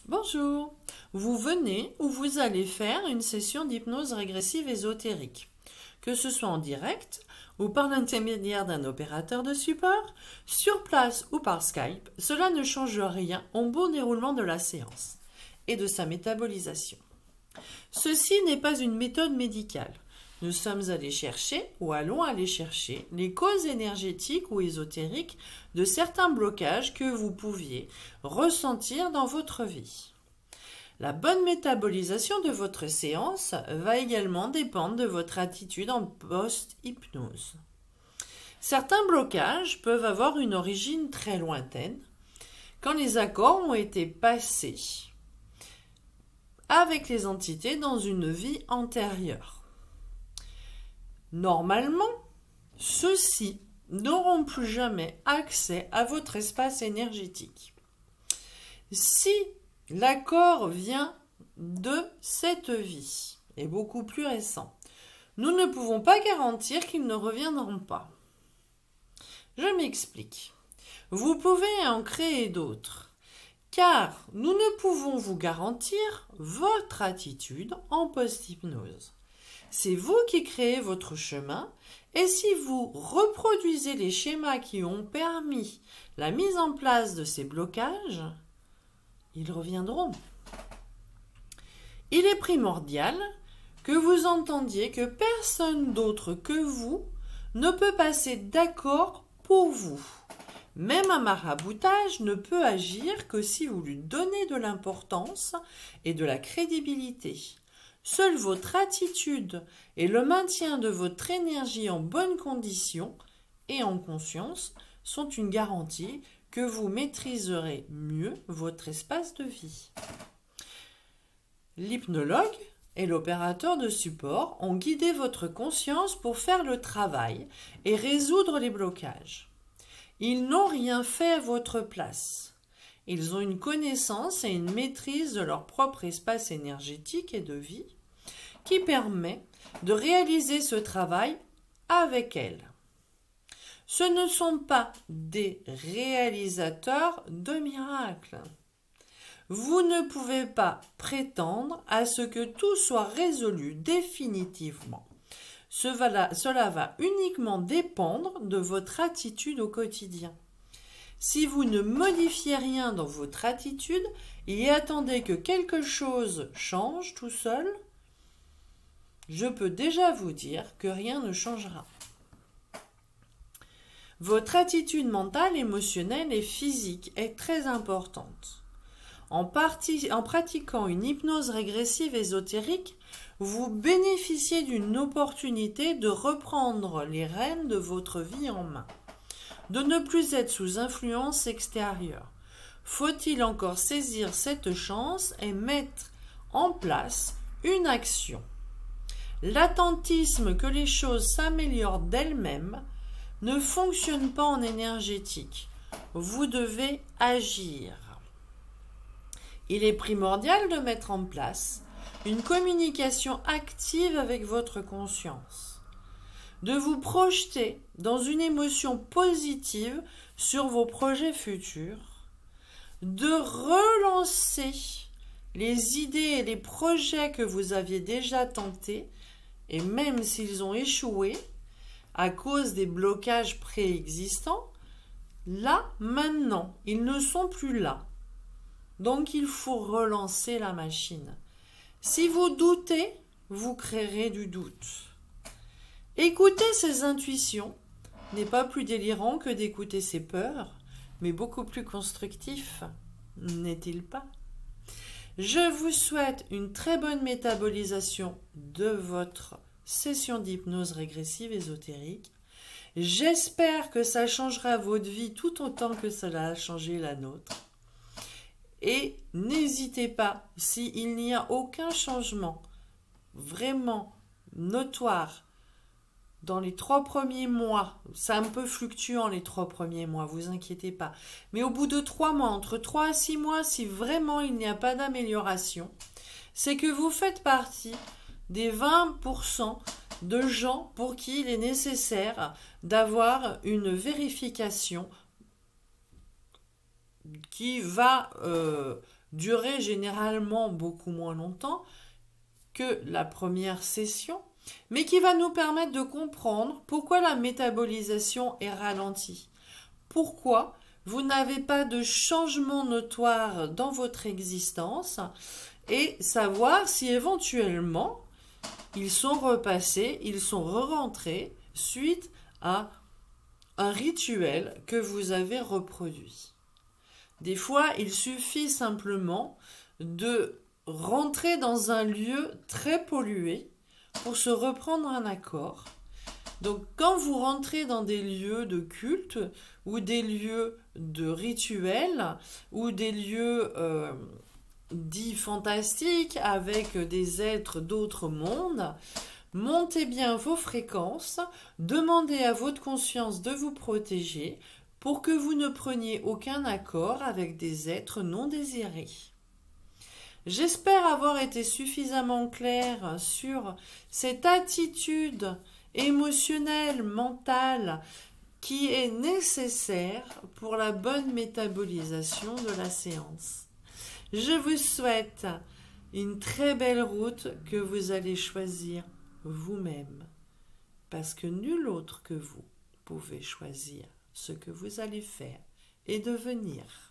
Bonjour, vous venez ou vous allez faire une session d'hypnose régressive ésotérique. Que ce soit en direct ou par l'intermédiaire d'un opérateur de support, sur place ou par Skype, cela ne change rien au bon déroulement de la séance et de sa métabolisation. Ceci n'est pas une méthode médicale. Nous sommes allés chercher ou allons aller chercher les causes énergétiques ou ésotériques de certains blocages que vous pouviez ressentir dans votre vie. La bonne métabolisation de votre séance va également dépendre de votre attitude en post-hypnose. Certains blocages peuvent avoir une origine très lointaine quand les accords ont été passés avec les entités dans une vie antérieure. Normalement, ceux-ci n'auront plus jamais accès à votre espace énergétique. Si l'accord vient de cette vie, est beaucoup plus récent, nous ne pouvons pas garantir qu'ils ne reviendront pas. Je m'explique. Vous pouvez en créer d'autres, car nous ne pouvons vous garantir votre attitude en post-hypnose. C'est vous qui créez votre chemin et si vous reproduisez les schémas qui ont permis la mise en place de ces blocages, ils reviendront. Il est primordial que vous entendiez que personne d'autre que vous ne peut passer d'accord pour vous. Même un maraboutage ne peut agir que si vous lui donnez de l'importance et de la crédibilité. Seule votre attitude et le maintien de votre énergie en bonne condition et en conscience sont une garantie que vous maîtriserez mieux votre espace de vie. L'hypnologue et l'opérateur de support ont guidé votre conscience pour faire le travail et résoudre les blocages. Ils n'ont rien fait à votre place. Ils ont une connaissance et une maîtrise de leur propre espace énergétique et de vie qui permet de réaliser ce travail avec elles. Ce ne sont pas des réalisateurs de miracles. Vous ne pouvez pas prétendre à ce que tout soit résolu définitivement. Cela va uniquement dépendre de votre attitude au quotidien. Si vous ne modifiez rien dans votre attitude et attendez que quelque chose change tout seul, je peux déjà vous dire que rien ne changera. Votre attitude mentale, émotionnelle et physique est très importante. En pratiquant une hypnose régressive ésotérique, vous bénéficiez d'une opportunité de reprendre les rênes de votre vie en main, de ne plus être sous influence extérieure. Faut-il encore saisir cette chance et mettre en place une action? L'attentisme que les choses s'améliorent d'elles-mêmes ne fonctionne pas en énergétique. Vous devez agir. Il est primordial de mettre en place une communication active avec votre conscience, de vous projeter dans une émotion positive sur vos projets futurs, de relancer les idées et les projets que vous aviez déjà tentés, et même s'ils ont échoué à cause des blocages préexistants, là, maintenant, ils ne sont plus là. Donc, il faut relancer la machine. Si vous doutez, vous créerez du doute. Écouter ses intuitions n'est pas plus délirant que d'écouter ses peurs, mais beaucoup plus constructif, n'est-il pas? Je vous souhaite une très bonne métabolisation de votre session d'hypnose régressive ésotérique. J'espère que ça changera votre vie tout autant que cela a changé la nôtre. Et n'hésitez pas, s'il n'y a aucun changement vraiment notoire dans les 3 premiers mois, c'est un peu fluctuant les 3 premiers mois, vous inquiétez pas. Mais au bout de 3 mois, entre 3 à 6 mois, si vraiment il n'y a pas d'amélioration, c'est que vous faites partie des 20% de gens pour qui il est nécessaire d'avoir une vérification qui va durer généralement beaucoup moins longtemps que la première session, mais qui va nous permettre de comprendre pourquoi la métabolisation est ralentie, pourquoi vous n'avez pas de changement notoire dans votre existence et savoir si éventuellement ils sont repassés, ils sont re-rentrés suite à un rituel que vous avez reproduit. Des fois, il suffit simplement de rentrer dans un lieu très pollué pour se reprendre un accord. Donc, quand vous rentrez dans des lieux de culte ou des lieux de rituels ou des lieux dits fantastiques avec des êtres d'autres mondes, montez bien vos fréquences, demandez à votre conscience de vous protéger pour que vous ne preniez aucun accord avec des êtres non désirés. J'espère avoir été suffisamment claire sur cette attitude émotionnelle, mentale, qui est nécessaire pour la bonne métabolisation de la séance. Je vous souhaite une très belle route que vous allez choisir vous-même, parce que nul autre que vous pouvez choisir ce que vous allez faire et devenir.